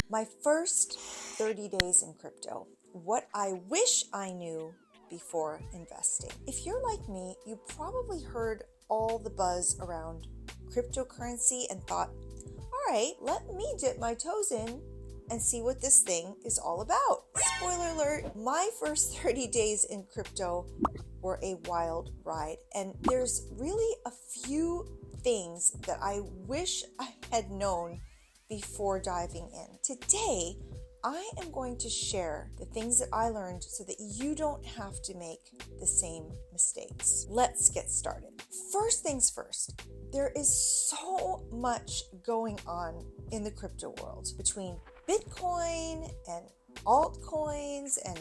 My first 30 days in crypto. What I wish I knew before investing. If you're like me, you probably heard all the buzz around cryptocurrency and thought, all right, let me dip my toes in and see what this thing is all about. Spoiler alert, my first 30 days in crypto were a wild ride, and there's really a few things that I wish I had known before diving in. Today, I am going to share the things that I learned so that you don't have to make the same mistakes. Let's get started. First things first, there is so much going on in the crypto world between Bitcoin and altcoins and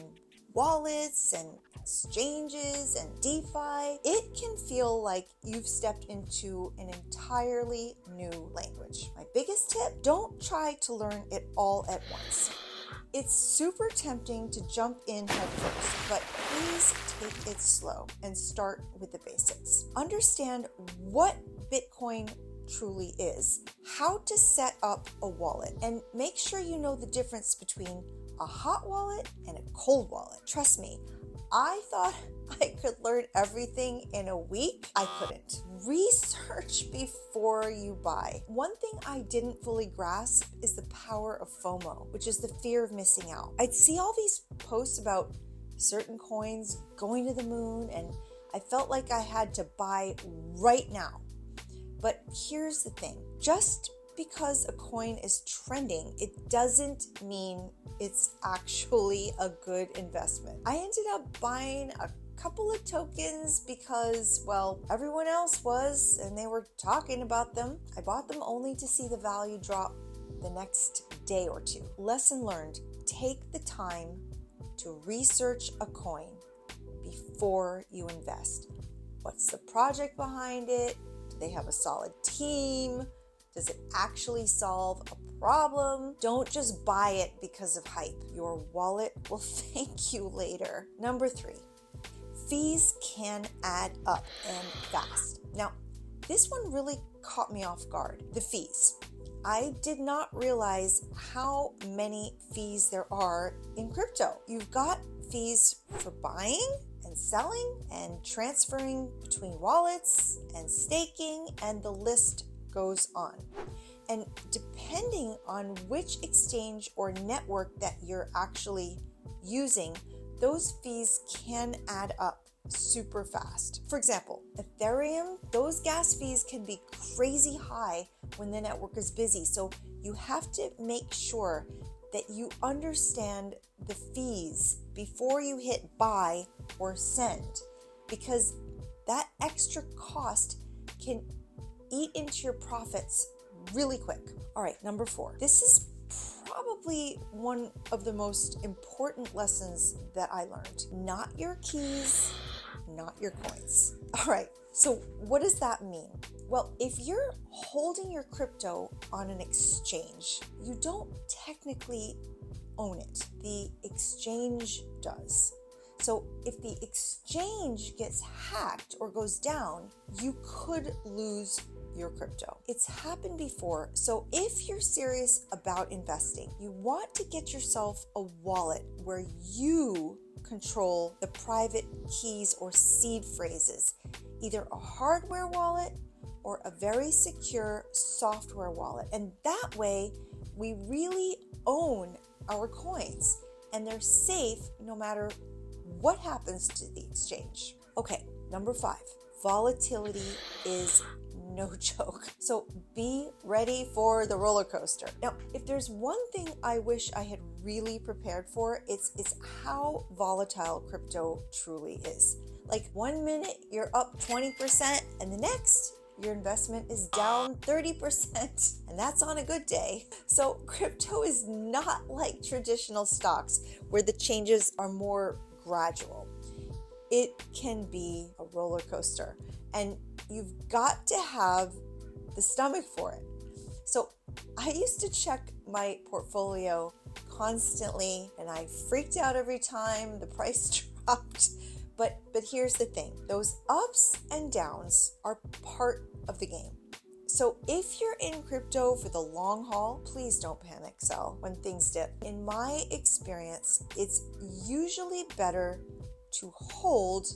wallets and exchanges and DeFi. It can feel like you've stepped into an entirely new language. My biggest tip, don't try to learn it all at once. It's super tempting to jump in head first, but please take it slow and start with the basics. Understand what Bitcoin truly is, how to set up a wallet, and make sure you know the difference between a hot wallet and a cold wallet. Trust me, I thought I could learn everything in a week. I couldn't. Research before you buy. One thing I didn't fully grasp is the power of FOMO, which is the fear of missing out. I'd see all these posts about certain coins going to the moon, and I felt like I had to buy right now. But here's the thing, just because a coin is trending, it doesn't mean it's actually a good investment. I ended up buying a couple of tokens because, well, everyone else was and they were talking about them. I bought them only to see the value drop the next day or two. Lesson learned, take the time to research a coin before you invest. What's the project behind it? Do they have a solid team? Does it actually solve a problem? Don't just buy it because of hype. Your wallet will thank you later. Number 3, fees can add up and fast. Now, this one really caught me off guard. The fees. I did not realize how many fees there are in crypto. You've got fees for buying and selling and transferring between wallets and staking, and the list goes on. And depending on which exchange or network that you're actually using, those fees can add up super fast. For example, Ethereum, those gas fees can be crazy high when the network is busy. So you have to make sure that you understand the fees before you hit buy or send, because that extra cost can eat into your profits really quick. All right, number 4. This is probably one of the most important lessons that I learned. Not your keys, not your coins. All right, so what does that mean? Well, if you're holding your crypto on an exchange, you don't technically own it. The exchange does. So if the exchange gets hacked or goes down, you could lose your crypto. It's happened before. So if you're serious about investing, you want to get yourself a wallet where you control the private keys or seed phrases, either a hardware wallet or a very secure software wallet. And that way we really own our coins and they're safe no matter what happens to the exchange. Okay, number 5, volatility is no joke. So be ready for the roller coaster. Now, if there's one thing I wish I had really prepared for, it's how volatile crypto truly is. Like 1 minute you're up 20% and the next your investment is down 30%, and that's on a good day. So crypto is not like traditional stocks where the changes are more gradual. It can be a roller coaster, and you've got to have the stomach for it. So I used to check my portfolio constantly, and I freaked out every time the price dropped. But here's the thing, those ups and downs are part of the game. So if you're in crypto for the long haul, please don't panic sell when things dip. In my experience, it's usually better to hold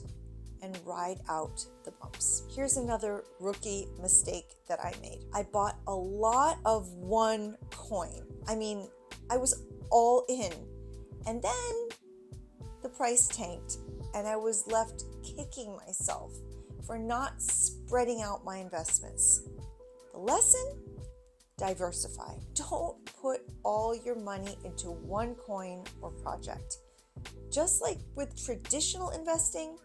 and ride out the bumps. Here's another rookie mistake that I made. I bought a lot of one coin. I was all in, and then the price tanked and I was left kicking myself for not spreading out my investments. The lesson? Diversify. Don't put all your money into one coin or project. Just like with traditional investing,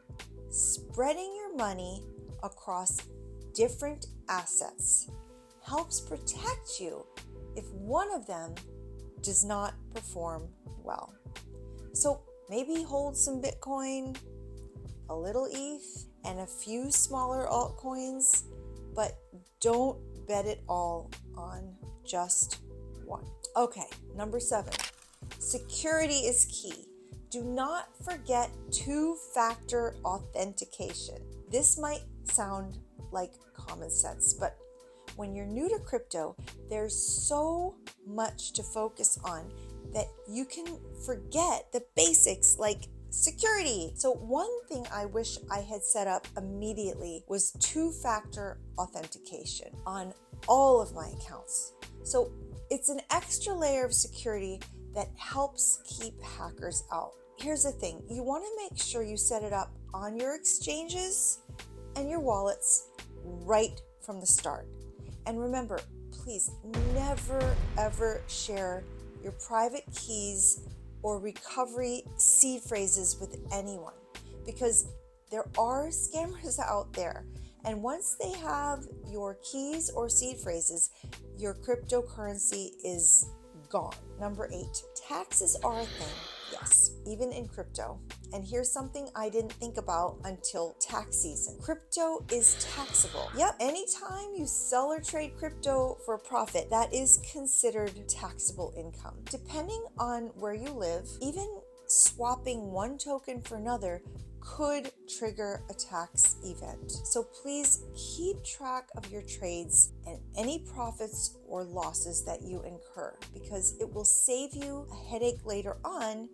spreading your money across different assets helps protect you if one of them does not perform well. So maybe hold some Bitcoin, a little ETH, and a few smaller altcoins, but don't bet it all on just one. Okay, number 7, security is key. Do not forget two-factor authentication. This might sound like common sense, but when you're new to crypto, there's so much to focus on that you can forget the basics like security. So one thing I wish I had set up immediately was two-factor authentication on all of my accounts. So it's an extra layer of security that helps keep hackers out. Here's the thing, you want to make sure you set it up on your exchanges and your wallets right from the start. And remember, please never ever share your private keys or recovery seed phrases with anyone, because there are scammers out there, and once they have your keys or seed phrases, your cryptocurrency is gone. Number 8, taxes are a thing. Yes, even in crypto. And here's something I didn't think about until tax season. Crypto is taxable. Yep, anytime you sell or trade crypto for a profit, that is considered taxable income. Depending on where you live, even swapping one token for another could trigger a tax event. So please keep track of your trades and any profits or losses that you incur, because it will save you a headache later on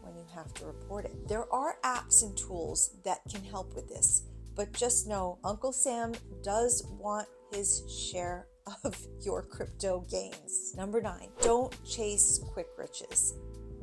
when you have to report it. There are apps and tools that can help with this, but just know Uncle Sam does want his share of your crypto gains. Number 9, don't chase quick riches.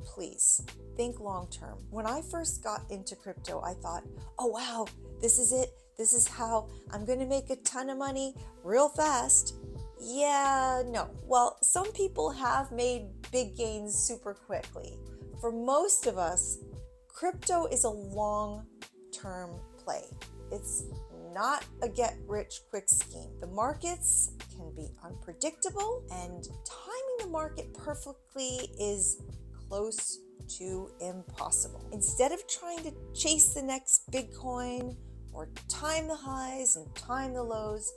Please think long term. When I first got into crypto, I thought, oh wow, this is it. This is how I'm going to make a ton of money real fast. Yeah, no. Well, some people have made big gains super quickly. For most of us, crypto is a long-term play. It's not a get-rich-quick scheme. The markets can be unpredictable, and timing the market perfectly is close to impossible. Instead of trying to chase the next big coin or time the highs and time the lows,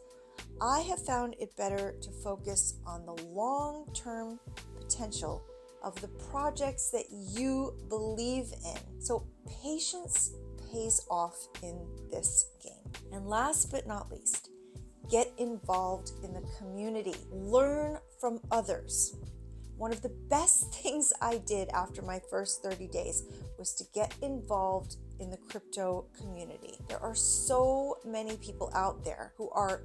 I have found it better to focus on the long-term potential of the projects that you believe in. So patience pays off in this game. And last but not least, get involved in the community. Learn from others. One of the best things I did after my first 30 days was to get involved in the crypto community. There are so many people out there who are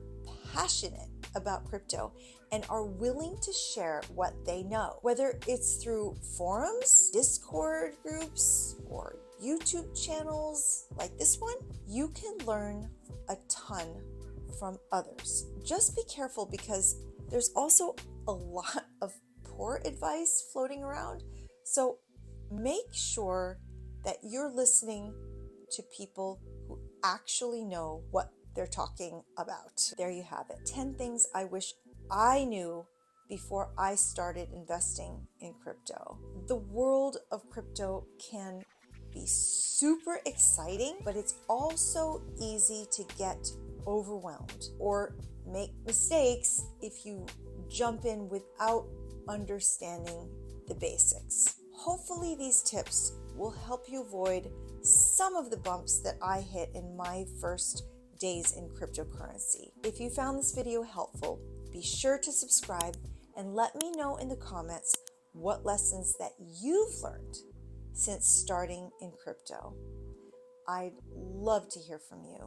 passionate about crypto and are willing to share what they know. Whether it's through forums, Discord groups, or YouTube channels like this one, you can learn a ton from others. Just be careful, because there's also a lot of poor advice floating around. So make sure that you're listening to people who actually know what they're talking about. There you have it. 10 things I wish I knew before I started investing in crypto. The world of crypto can be super exciting, but it's also easy to get overwhelmed or make mistakes if you jump in without understanding the basics. Hopefully these tips will help you avoid some of the bumps that I hit in my first days in cryptocurrency. If you found this video helpful, Be sure to subscribe and let me know in the comments what lessons that you've learned since starting in crypto. I'd love to hear from you.